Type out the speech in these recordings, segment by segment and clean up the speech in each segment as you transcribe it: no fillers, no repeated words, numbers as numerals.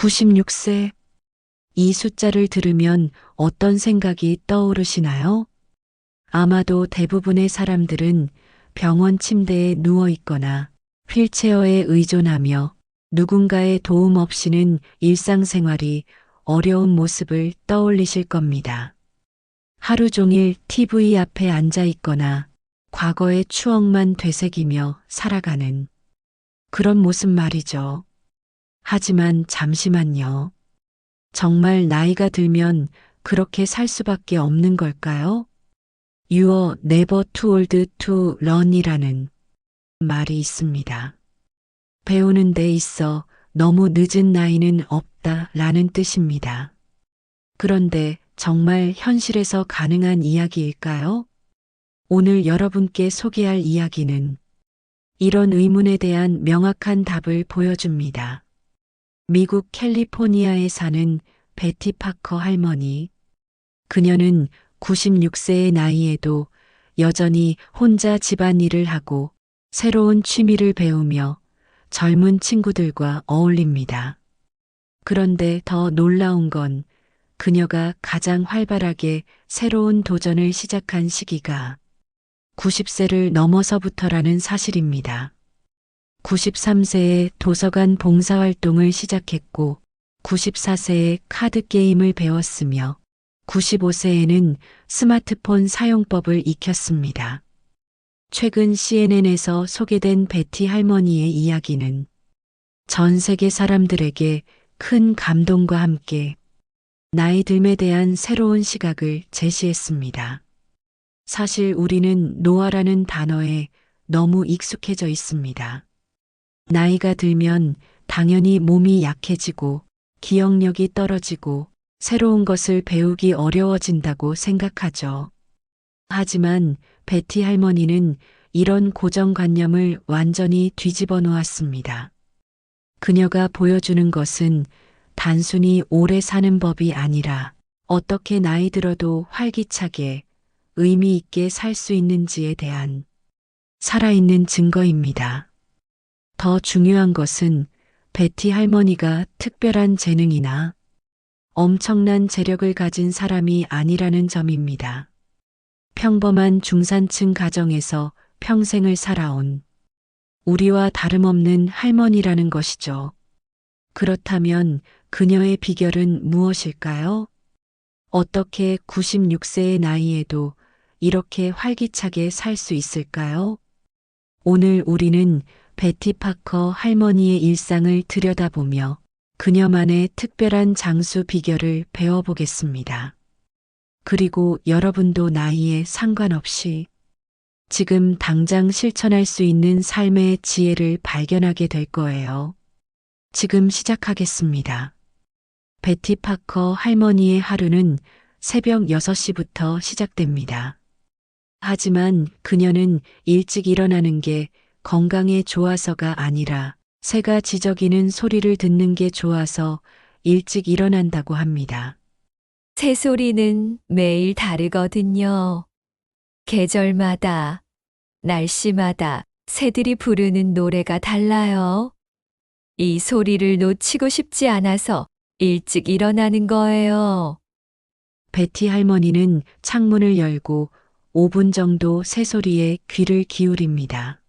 96세. 이 숫자를 들으면 어떤 생각이 떠오르시나요? 아마도 대부분의 사람들은 병원 침대에 누워 있거나 휠체어에 의존하며 누군가의 도움 없이는 일상생활이 어려운 모습을 떠올리실 겁니다. 하루 종일 TV 앞에 앉아 있거나 과거의 추억만 되새기며 살아가는 그런 모습 말이죠. 하지만 잠시만요. 정말 나이가 들면 그렇게 살 수밖에 없는 걸까요? You are never too old to learn이라는 말이 있습니다. 배우는 데 있어 너무 늦은 나이는 없다 라는 뜻입니다. 그런데 정말 현실에서 가능한 이야기일까요? 오늘 여러분께 소개할 이야기는 이런 의문에 대한 명확한 답을 보여줍니다. 미국 캘리포니아에 사는 베티 파커 할머니. 그녀는 96세의 나이에도 여전히 혼자 집안일을 하고 새로운 취미를 배우며 젊은 친구들과 어울립니다. 그런데 더 놀라운 건 그녀가 가장 활발하게 새로운 도전을 시작한 시기가 90세를 넘어서부터라는 사실입니다. 93세에 도서관 봉사활동을 시작했고 94세에 카드게임을 배웠으며 95세에는 스마트폰 사용법을 익혔습니다. 최근 CNN에서 소개된 베티 할머니의 이야기는 전 세계 사람들에게 큰 감동과 함께 나이 듦에 대한 새로운 시각을 제시했습니다. 사실 우리는 노화라는 단어에 너무 익숙해져 있습니다. 나이가 들면 당연히 몸이 약해지고 기억력이 떨어지고 새로운 것을 배우기 어려워진다고 생각하죠. 하지만 베티 할머니는 이런 고정관념을 완전히 뒤집어 놓았습니다. 그녀가 보여주는 것은 단순히 오래 사는 법이 아니라 어떻게 나이 들어도 활기차게 의미 있게 살 수 있는지에 대한 살아있는 증거입니다. 더 중요한 것은 베티 할머니가 특별한 재능이나 엄청난 재력을 가진 사람이 아니라는 점입니다. 평범한 중산층 가정에서 평생을 살아온 우리와 다름없는 할머니라는 것이죠. 그렇다면 그녀의 비결은 무엇일까요? 어떻게 96세의 나이에도 이렇게 활기차게 살 수 있을까요? 오늘 우리는 베티 파커 할머니의 일상을 들여다보며 그녀만의 특별한 장수 비결을 배워보겠습니다. 그리고 여러분도 나이에 상관없이 지금 당장 실천할 수 있는 삶의 지혜를 발견하게 될 거예요. 지금 시작하겠습니다. 베티 파커 할머니의 하루는 새벽 6시부터 시작됩니다. 하지만 그녀는 일찍 일어나는 게 건강에 좋아서가 아니라 새가 지저귀는 소리를 듣는 게 좋아서 일찍 일어난다고 합니다. 새소리는 매일 다르거든요. 계절마다, 날씨마다 새들이 부르는 노래가 달라요. 이 소리를 놓치고 싶지 않아서 일찍 일어나는 거예요. 베티 할머니는 창문을 열고 5분 정도 새소리에 귀를 기울입니다.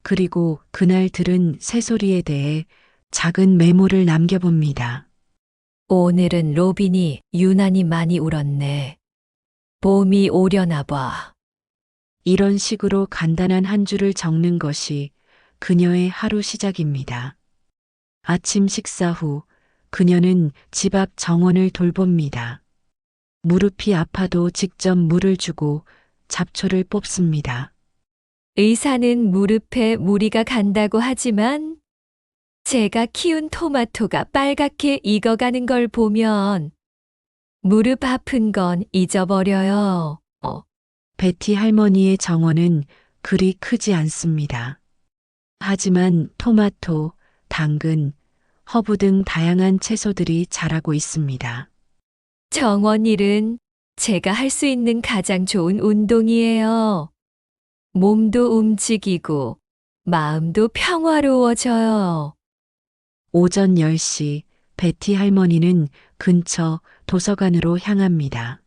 그리고 그날 들은 새소리에 대해 작은 메모를 남겨봅니다. 오늘은 로빈이 유난히 많이 울었네. 봄이 오려나 봐. 이런 식으로 간단한 한 줄을 적는 것이 그녀의 하루 시작입니다. 아침 식사 후 그녀는 집 앞 정원을 돌봅니다. 무릎이 아파도 직접 물을 주고 잡초를 뽑습니다. 의사는 무릎에 무리가 간다고 하지만 제가 키운 토마토가 빨갛게 익어가는 걸 보면 무릎 아픈 건 잊어버려요. 베티 할머니의 정원은 그리 크지 않습니다. 하지만 토마토, 당근, 허브 등 다양한 채소들이 자라고 있습니다. 정원 일은 제가 할 수 있는 가장 좋은 운동이에요. 몸도 움직이고 마음도 평화로워져요. 오전 10시 베티 할머니는 근처 도서관으로 향합니다.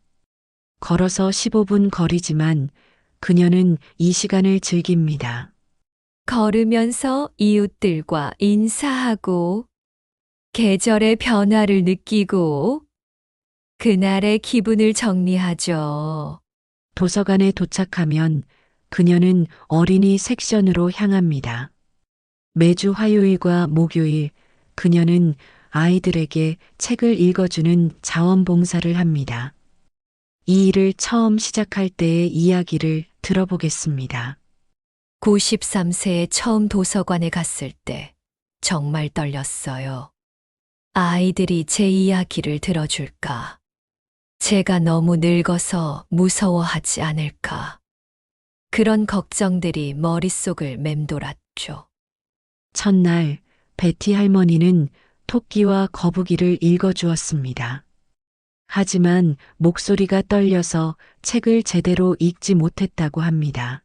걸어서 15분 거리지만 그녀는 이 시간을 즐깁니다. 걸으면서 이웃들과 인사하고, 계절의 변화를 느끼고, 그날의 기분을 정리하죠. 도서관에 도착하면 그녀는 어린이 섹션으로 향합니다. 매주 화요일과 목요일 그녀는 아이들에게 책을 읽어주는 자원봉사를 합니다. 이 일을 처음 시작할 때의 이야기를 들어보겠습니다. 93세에 처음 도서관에 갔을 때 정말 떨렸어요. 아이들이 제 이야기를 들어줄까? 제가 너무 늙어서 무서워하지 않을까? 그런 걱정들이 머릿속을 맴돌았죠. 첫날 베티 할머니는 토끼와 거북이를 읽어주었습니다. 하지만 목소리가 떨려서 책을 제대로 읽지 못했다고 합니다.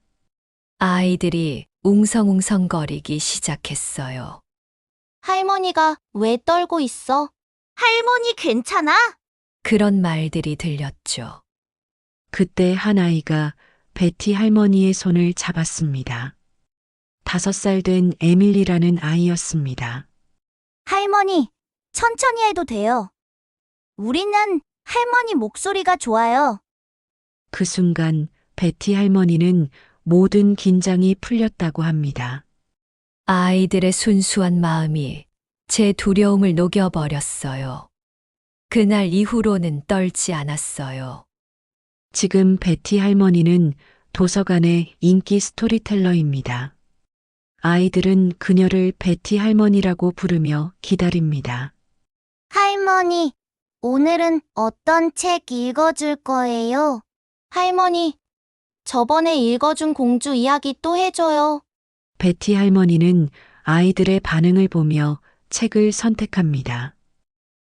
아이들이 웅성웅성거리기 시작했어요. 할머니가 왜 떨고 있어? 할머니 괜찮아? 그런 말들이 들렸죠. 그때 한 아이가 베티 할머니의 손을 잡았습니다. 5살 된 에밀리라는 아이였습니다. 할머니, 천천히 해도 돼요. 우리는 할머니 목소리가 좋아요. 그 순간 베티 할머니는 모든 긴장이 풀렸다고 합니다. 아이들의 순수한 마음이 제 두려움을 녹여버렸어요. 그날 이후로는 떨지 않았어요. 지금 베티 할머니는 도서관의 인기 스토리텔러입니다. 아이들은 그녀를 베티 할머니라고 부르며 기다립니다. 할머니, 오늘은 어떤 책 읽어줄 거예요? 할머니, 저번에 읽어준 공주 이야기 또 해줘요. 베티 할머니는 아이들의 반응을 보며 책을 선택합니다.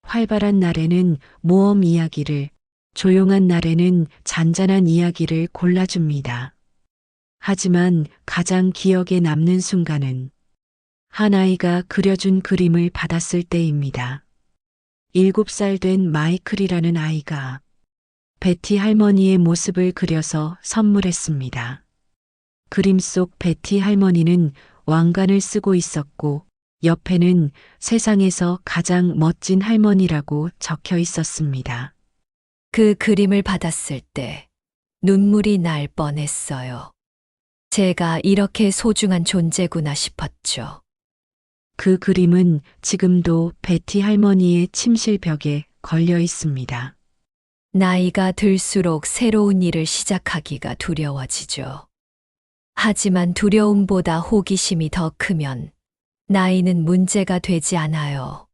활발한 날에는 모험 이야기를, 조용한 날에는 잔잔한 이야기를 골라줍니다. 하지만 가장 기억에 남는 순간은 한 아이가 그려준 그림을 받았을 때입니다. 7살 된 마이클이라는 아이가 베티 할머니의 모습을 그려서 선물했습니다. 그림 속 베티 할머니는 왕관을 쓰고 있었고 옆에는 세상에서 가장 멋진 할머니라고 적혀 있었습니다. 그 그림을 받았을 때 눈물이 날 뻔했어요. 제가 이렇게 소중한 존재구나 싶었죠. 그 그림은 지금도 베티 할머니의 침실벽에 걸려 있습니다. 나이가 들수록 새로운 일을 시작하기가 두려워지죠. 하지만 두려움보다 호기심이 더 크면 나이는 문제가 되지 않아요.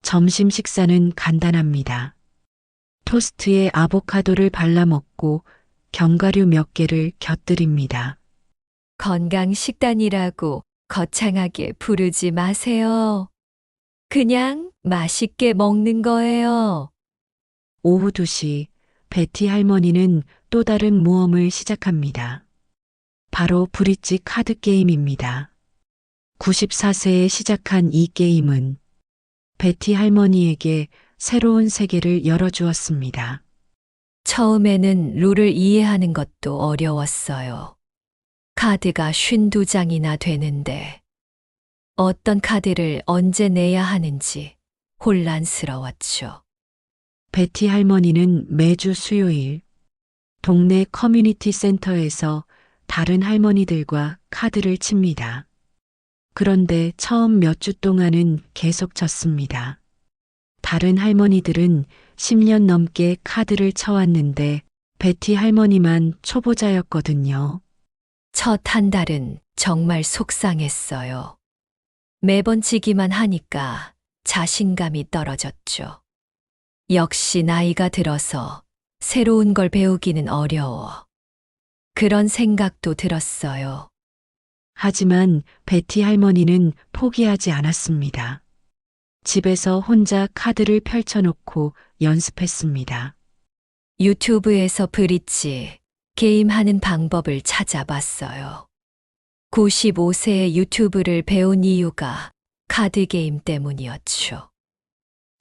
점심 식사는 간단합니다. 토스트에 아보카도를 발라 먹고 견과류 몇 개를 곁들입니다. 건강 식단이라고 거창하게 부르지 마세요. 그냥 맛있게 먹는 거예요. 오후 2시 베티 할머니는 또 다른 모험을 시작합니다. 바로 브릿지 카드 게임입니다. 94세에 시작한 이 게임은 베티 할머니에게 새로운 세계를 열어주었습니다. 처음에는 룰을 이해하는 것도 어려웠어요. 카드가 52장이나 되는데 어떤 카드를 언제 내야 하는지 혼란스러웠죠. 베티 할머니는 매주 수요일 동네 커뮤니티 센터에서 다른 할머니들과 카드를 칩니다. 그런데 처음 몇 주 동안은 계속 졌습니다. 다른 할머니들은 10년 넘게 카드를 쳐왔는데 베티 할머니만 초보자였거든요. 첫 한 달은 정말 속상했어요. 매번 지기만 하니까 자신감이 떨어졌죠. 역시 나이가 들어서 새로운 걸 배우기는 어려워. 그런 생각도 들었어요. 하지만 베티 할머니는 포기하지 않았습니다. 집에서 혼자 카드를 펼쳐놓고 연습했습니다. 유튜브에서 브릿지 게임하는 방법을 찾아봤어요. 95세에 유튜브를 배운 이유가 카드 게임 때문이었죠.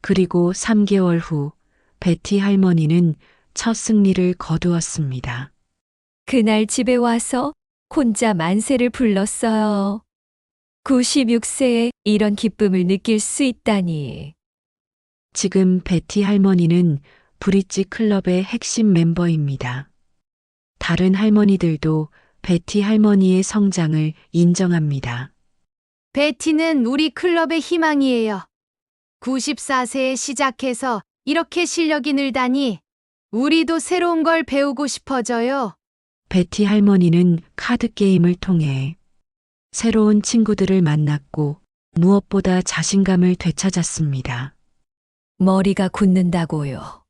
그리고 3개월 후 베티 할머니는 첫 승리를 거두었습니다. 그날 집에 와서 혼자 만세를 불렀어요. 96세에 이런 기쁨을 느낄 수 있다니. 지금 베티 할머니는 브릿지 클럽의 핵심 멤버입니다. 다른 할머니들도 베티 할머니의 성장을 인정합니다. 베티는 우리 클럽의 희망이에요. 94세에 시작해서 이렇게 실력이 늘다니 우리도 새로운 걸 배우고 싶어져요. 베티 할머니는 카드 게임을 통해 새로운 친구들을 만났고 무엇보다 자신감을 되찾았습니다. 머리가 굳는다고요.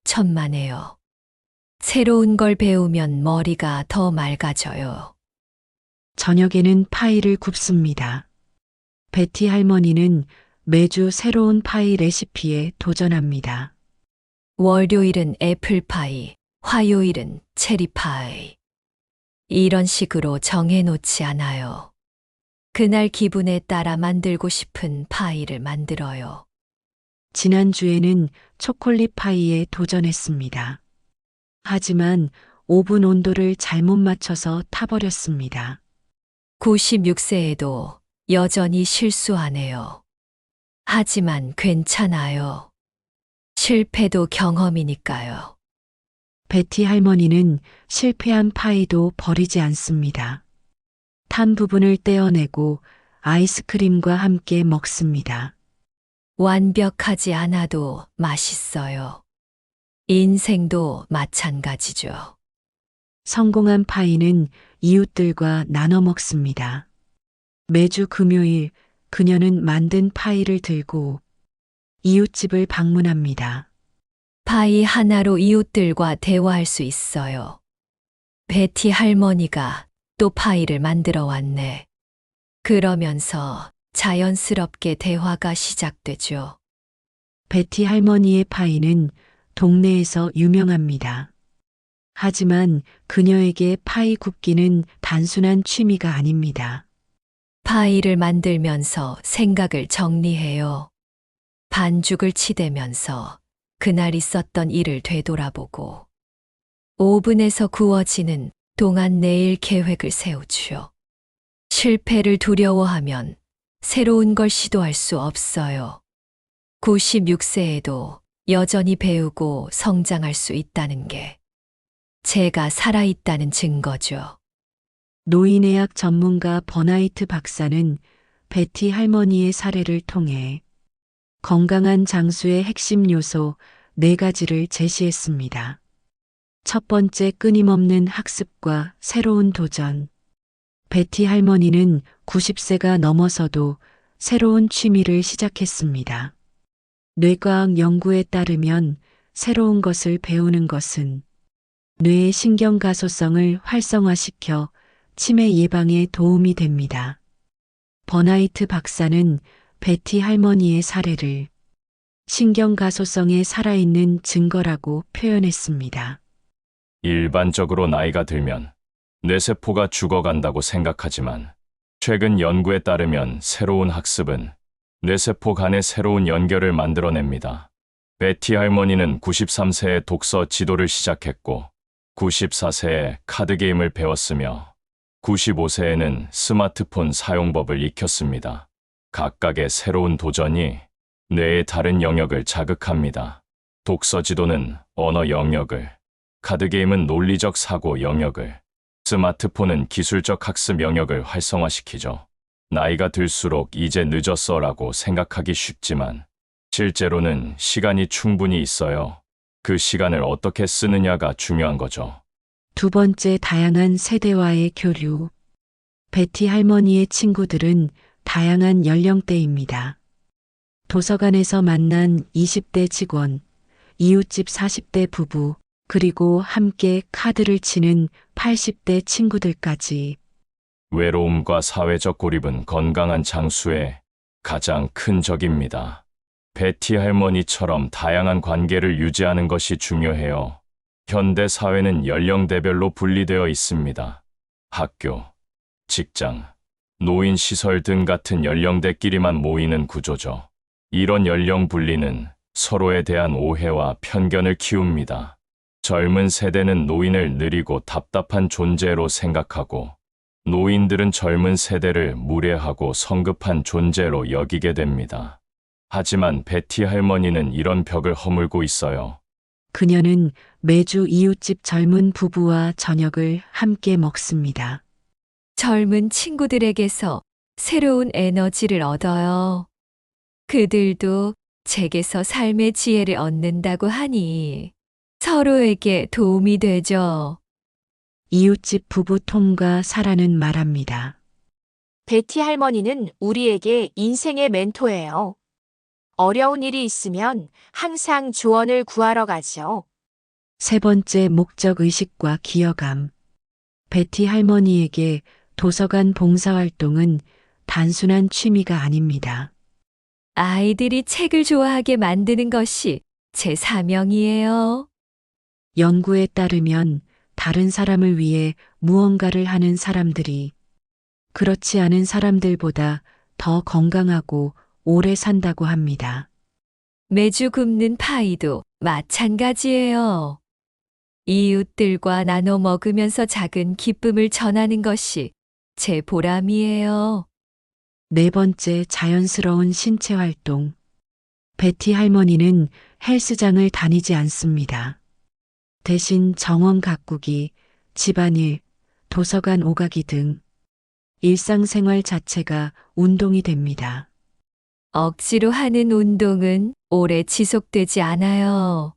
천만에요. 새로운 걸 배우면 머리가 더 맑아져요. 저녁에는 파이를 굽습니다. 베티 할머니는 매주 새로운 파이 레시피에 도전합니다. 월요일은 애플파이, 화요일은 체리파이. 이런 식으로 정해놓지 않아요. 그날 기분에 따라 만들고 싶은 파이를 만들어요. 지난주에는 초콜릿 파이에 도전했습니다. 하지만 오븐 온도를 잘못 맞춰서 타버렸습니다. 96세에도 여전히 실수하네요. 하지만 괜찮아요. 실패도 경험이니까요. 베티 할머니는 실패한 파이도 버리지 않습니다. 탄 부분을 떼어내고 아이스크림과 함께 먹습니다. 완벽하지 않아도 맛있어요. 인생도 마찬가지죠. 성공한 파이는 이웃들과 나눠 먹습니다. 매주 금요일 그녀는 만든 파이를 들고 이웃집을 방문합니다. 파이 하나로 이웃들과 대화할 수 있어요. 베티 할머니가 또 파이를 만들어 왔네. 그러면서 자연스럽게 대화가 시작되죠. 베티 할머니의 파이는 동네에서 유명합니다. 하지만 그녀에게 파이 굽기는 단순한 취미가 아닙니다. 파이를 만들면서 생각을 정리해요. 반죽을 치대면서 그날 있었던 일을 되돌아보고 오븐에서 구워지는 동안 내일 계획을 세우죠. 실패를 두려워하면 새로운 걸 시도할 수 없어요. 96세에도 여전히 배우고 성장할 수 있다는 게 제가 살아있다는 증거죠. 노인의학 전문가 버나이트 박사는 베티 할머니의 사례를 통해 건강한 장수의 핵심 요소 4가지를 제시했습니다. 첫 번째, 끊임없는 학습과 새로운 도전. 베티 할머니는 90세가 넘어서도 새로운 취미를 시작했습니다. 뇌과학 연구에 따르면 새로운 것을 배우는 것은 뇌의 신경가소성을 활성화시켜 치매 예방에 도움이 됩니다. 버나이트 박사는 베티 할머니의 사례를 신경가소성의 살아있는 증거라고 표현했습니다. 일반적으로 나이가 들면 뇌세포가 죽어간다고 생각하지만 최근 연구에 따르면 새로운 학습은 뇌세포 간의 새로운 연결을 만들어냅니다. 베티 할머니는 93세에 독서 지도를 시작했고 94세에 카드게임을 배웠으며 95세에는 스마트폰 사용법을 익혔습니다. 각각의 새로운 도전이 뇌의 다른 영역을 자극합니다. 독서 지도는 언어 영역을, 카드게임은 논리적 사고 영역을, 스마트폰은 기술적 학습 영역을 활성화시키죠. 나이가 들수록 이제 늦었어라고 생각하기 쉽지만 실제로는 시간이 충분히 있어요. 그 시간을 어떻게 쓰느냐가 중요한 거죠. 두 번째, 다양한 세대와의 교류. 베티 할머니의 친구들은 다양한 연령대입니다. 도서관에서 만난 20대 직원, 이웃집 40대 부부, 그리고 함께 카드를 치는 80대 친구들까지. 외로움과 사회적 고립은 건강한 장수의 가장 큰 적입니다. 베티 할머니처럼 다양한 관계를 유지하는 것이 중요해요. 현대 사회는 연령대별로 분리되어 있습니다. 학교, 직장, 노인 시설 등 같은 연령대끼리만 모이는 구조죠. 이런 연령 분리는 서로에 대한 오해와 편견을 키웁니다. 젊은 세대는 노인을 느리고 답답한 존재로 생각하고, 노인들은 젊은 세대를 무례하고 성급한 존재로 여기게 됩니다. 하지만 베티 할머니는 이런 벽을 허물고 있어요. 그녀는 매주 이웃집 젊은 부부와 저녁을 함께 먹습니다. 젊은 친구들에게서 새로운 에너지를 얻어요. 그들도 제게서 삶의 지혜를 얻는다고 하니 서로에게 도움이 되죠. 이웃집 부부 톰과 사라는 말합니다. 베티 할머니는 우리에게 인생의 멘토예요. 어려운 일이 있으면 항상 조언을 구하러 가죠. 세 번째 목적 의식과 기여감. 베티 할머니에게 도서관 봉사활동은 단순한 취미가 아닙니다. 아이들이 책을 좋아하게 만드는 것이 제 사명이에요. 연구에 따르면 다른 사람을 위해 무언가를 하는 사람들이 그렇지 않은 사람들보다 더 건강하고 오래 산다고 합니다. 매주 굽는 파이도 마찬가지예요. 이웃들과 나눠 먹으면서 작은 기쁨을 전하는 것이 제 보람이에요. 네 번째 자연스러운 신체 활동. 베티 할머니는 헬스장을 다니지 않습니다. 대신 정원 가꾸기, 집안일, 도서관 오가기 등 일상생활 자체가 운동이 됩니다. 억지로 하는 운동은 오래 지속되지 않아요.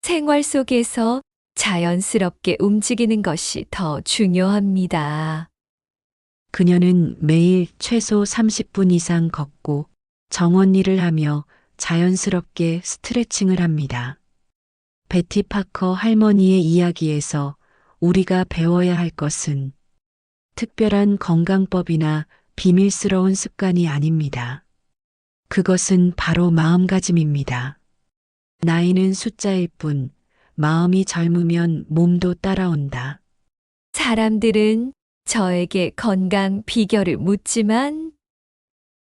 생활 속에서 자연스럽게 움직이는 것이 더 중요합니다. 그녀는 매일 최소 30분 이상 걷고 정원 일을 하며 자연스럽게 스트레칭을 합니다. 베티 파커 할머니의 이야기에서 우리가 배워야 할 것은 특별한 건강법이나 비밀스러운 습관이 아닙니다. 그것은 바로 마음가짐입니다. 나이는 숫자일 뿐, 마음이 젊으면 몸도 따라온다. 사람들은 저에게 건강 비결을 묻지만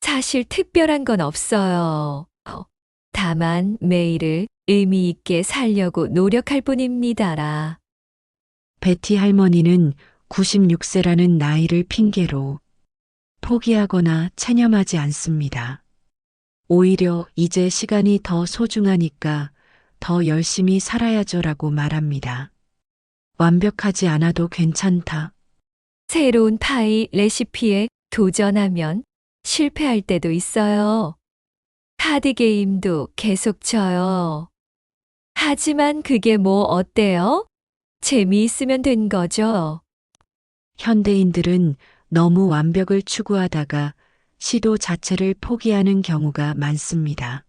사실 특별한 건 없어요. 다만 매일을 의미 있게 살려고 노력할 뿐입니다라. 베티 할머니는 96세라는 나이를 핑계로 포기하거나 체념하지 않습니다. 오히려 이제 시간이 더 소중하니까 더 열심히 살아야죠라고 말합니다. 완벽하지 않아도 괜찮다. 새로운 파이 레시피에 도전하면 실패할 때도 있어요. 카드 게임도 계속 쳐요. 하지만 그게 뭐 어때요? 재미있으면 된 거죠. 현대인들은 너무 완벽을 추구하다가 시도 자체를 포기하는 경우가 많습니다.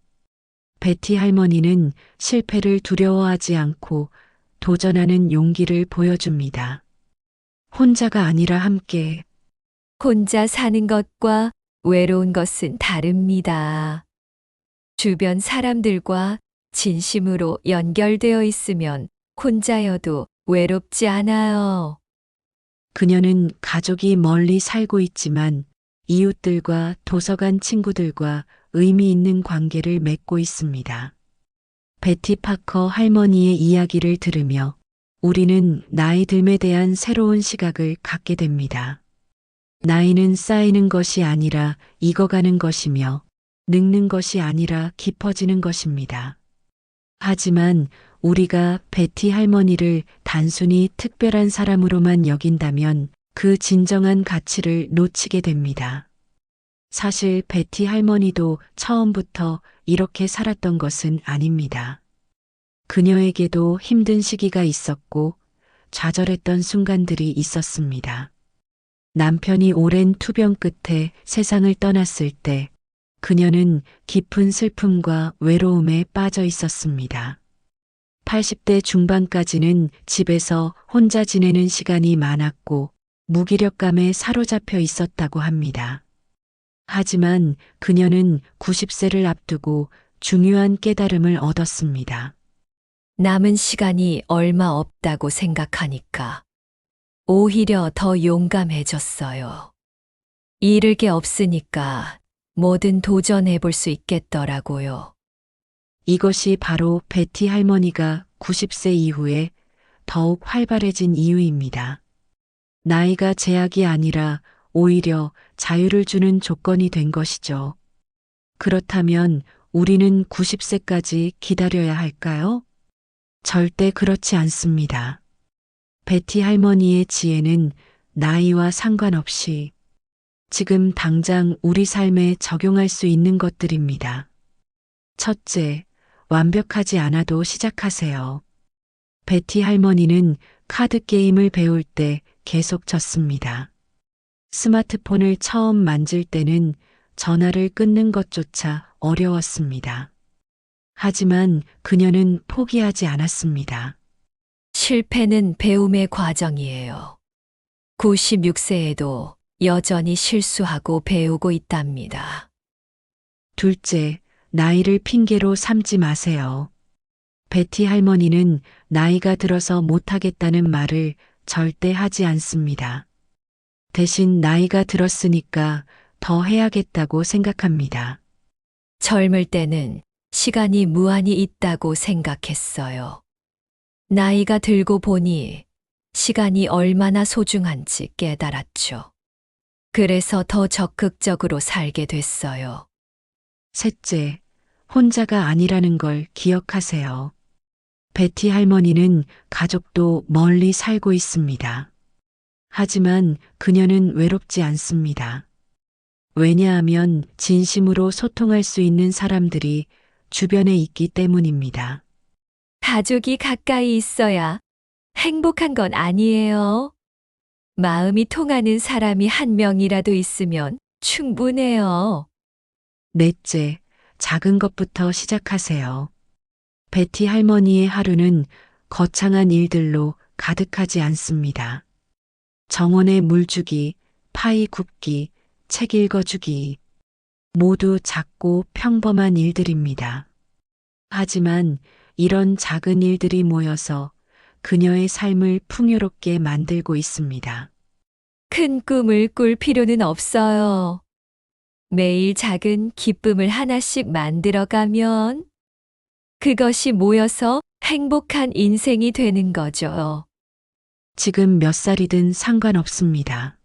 베티 할머니는 실패를 두려워하지 않고 도전하는 용기를 보여줍니다. 혼자가 아니라 함께. 혼자 사는 것과 외로운 것은 다릅니다. 주변 사람들과 진심으로 연결되어 있으면 혼자여도 외롭지 않아요. 그녀는 가족이 멀리 살고 있지만 이웃들과 도서관 친구들과 의미 있는 관계를 맺고 있습니다. 베티 파커 할머니의 이야기를 들으며 우리는 나이 듦에 대한 새로운 시각을 갖게 됩니다. 나이는 쌓이는 것이 아니라 익어가는 것이며 늙는 것이 아니라 깊어지는 것입니다. 하지만 우리가 베티 할머니를 단순히 특별한 사람으로만 여긴다면 그 진정한 가치를 놓치게 됩니다. 사실 베티 할머니도 처음부터 이렇게 살았던 것은 아닙니다. 그녀에게도 힘든 시기가 있었고 좌절했던 순간들이 있었습니다. 남편이 오랜 투병 끝에 세상을 떠났을 때 그녀는 깊은 슬픔과 외로움에 빠져 있었습니다. 80대 중반까지는 집에서 혼자 지내는 시간이 많았고 무기력감에 사로잡혀 있었다고 합니다. 하지만 그녀는 90세를 앞두고 중요한 깨달음을 얻었습니다. 남은 시간이 얼마 없다고 생각하니까 오히려 더 용감해졌어요. 잃을 게 없으니까 뭐든 도전해 볼 수 있겠더라고요. 이것이 바로 베티 할머니가 90세 이후에 더욱 활발해진 이유입니다. 나이가 제약이 아니라 오히려 자유를 주는 조건이 된 것이죠. 그렇다면 우리는 90세까지 기다려야 할까요? 절대 그렇지 않습니다. 베티 할머니의 지혜는 나이와 상관없이 지금 당장 우리 삶에 적용할 수 있는 것들입니다. 첫째, 완벽하지 않아도 시작하세요. 베티 할머니는 카드 게임을 배울 때 계속 졌습니다. 스마트폰을 처음 만질 때는 전화를 끊는 것조차 어려웠습니다. 하지만 그녀는 포기하지 않았습니다. 실패는 배움의 과정이에요. 96세에도 여전히 실수하고 배우고 있답니다. 둘째, 나이를 핑계로 삼지 마세요. 베티 할머니는 나이가 들어서 못하겠다는 말을 절대 하지 않습니다. 대신 나이가 들었으니까 더 해야겠다고 생각합니다. 젊을 때는 시간이 무한히 있다고 생각했어요. 나이가 들고 보니 시간이 얼마나 소중한지 깨달았죠. 그래서 더 적극적으로 살게 됐어요. 셋째, 혼자가 아니라는 걸 기억하세요. 베티 할머니는 가족도 멀리 살고 있습니다. 하지만 그녀는 외롭지 않습니다. 왜냐하면 진심으로 소통할 수 있는 사람들이 주변에 있기 때문입니다. 가족이 가까이 있어야 행복한 건 아니에요. 마음이 통하는 사람이 한 명이라도 있으면 충분해요. 넷째, 작은 것부터 시작하세요. 베티 할머니의 하루는 거창한 일들로 가득하지 않습니다. 정원에 물 주기, 파이 굽기, 책 읽어주기. 모두 작고 평범한 일들입니다. 하지만 이런 작은 일들이 모여서 그녀의 삶을 풍요롭게 만들고 있습니다. 큰 꿈을 꿀 필요는 없어요. 매일 작은 기쁨을 하나씩 만들어가면 그것이 모여서 행복한 인생이 되는 거죠. 지금 몇 살이든 상관없습니다.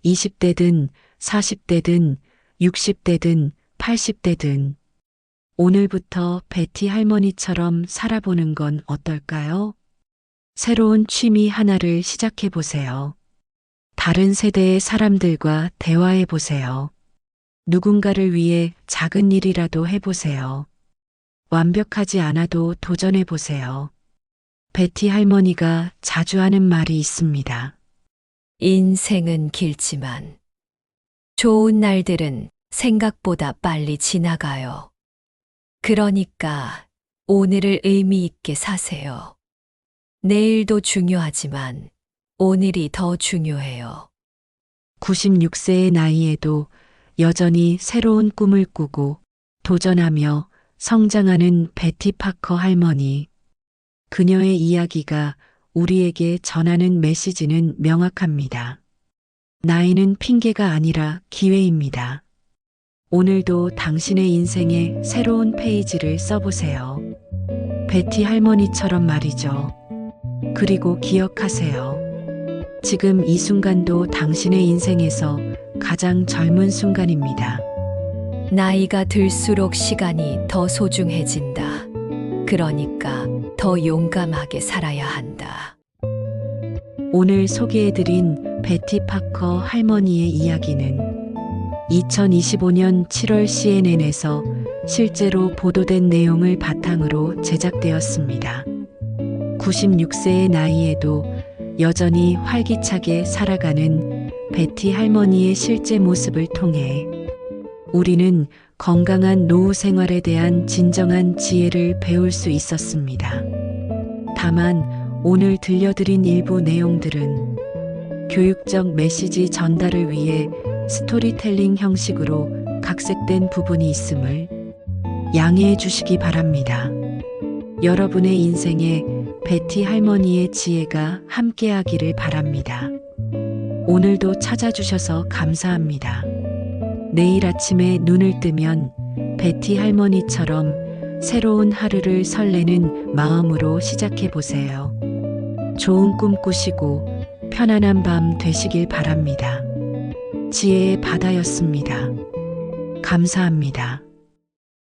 20대든 40대든 60대든 80대든 오늘부터 베티 할머니처럼 살아보는 건 어떨까요? 새로운 취미 하나를 시작해 보세요. 다른 세대의 사람들과 대화해 보세요. 누군가를 위해 작은 일이라도 해보세요. 완벽하지 않아도 도전해 보세요. 베티 할머니가 자주 하는 말이 있습니다. 인생은 길지만 좋은 날들은 생각보다 빨리 지나가요. 그러니까 오늘을 의미 있게 사세요. 내일도 중요하지만 오늘이 더 중요해요. 96세의 나이에도 여전히 새로운 꿈을 꾸고 도전하며 성장하는 베티 파커 할머니. 그녀의 이야기가 우리에게 전하는 메시지는 명확합니다. 나이는 핑계가 아니라 기회입니다. 오늘도 당신의 인생에 새로운 페이지를 써보세요. 베티 할머니처럼 말이죠. 그리고 기억하세요. 지금 이 순간도 당신의 인생에서 가장 젊은 순간입니다. 나이가 들수록 시간이 더 소중해진다. 그러니까 더 용감하게 살아야 한다. 오늘 소개해드린 베티 파커 할머니의 이야기는 2025년 7월 CNN에서 실제로 보도된 내용을 바탕으로 제작되었습니다. 96세의 나이에도 여전히 활기차게 살아가는 베티 할머니의 실제 모습을 통해 우리는 건강한 노후 생활에 대한 진정한 지혜를 배울 수 있었습니다. 다만 오늘 들려드린 일부 내용들은 교육적 메시지 전달을 위해 스토리텔링 형식으로 각색된 부분이 있음을 양해해 주시기 바랍니다. 여러분의 인생에 베티 할머니의 지혜가 함께하기를 바랍니다. 오늘도 찾아주셔서 감사합니다. 내일 아침에 눈을 뜨면 베티 할머니처럼 새로운 하루를 설레는 마음으로 시작해 보세요. 좋은 꿈 꾸시고 편안한 밤 되시길 바랍니다. 지혜의 바다였습니다. 감사합니다.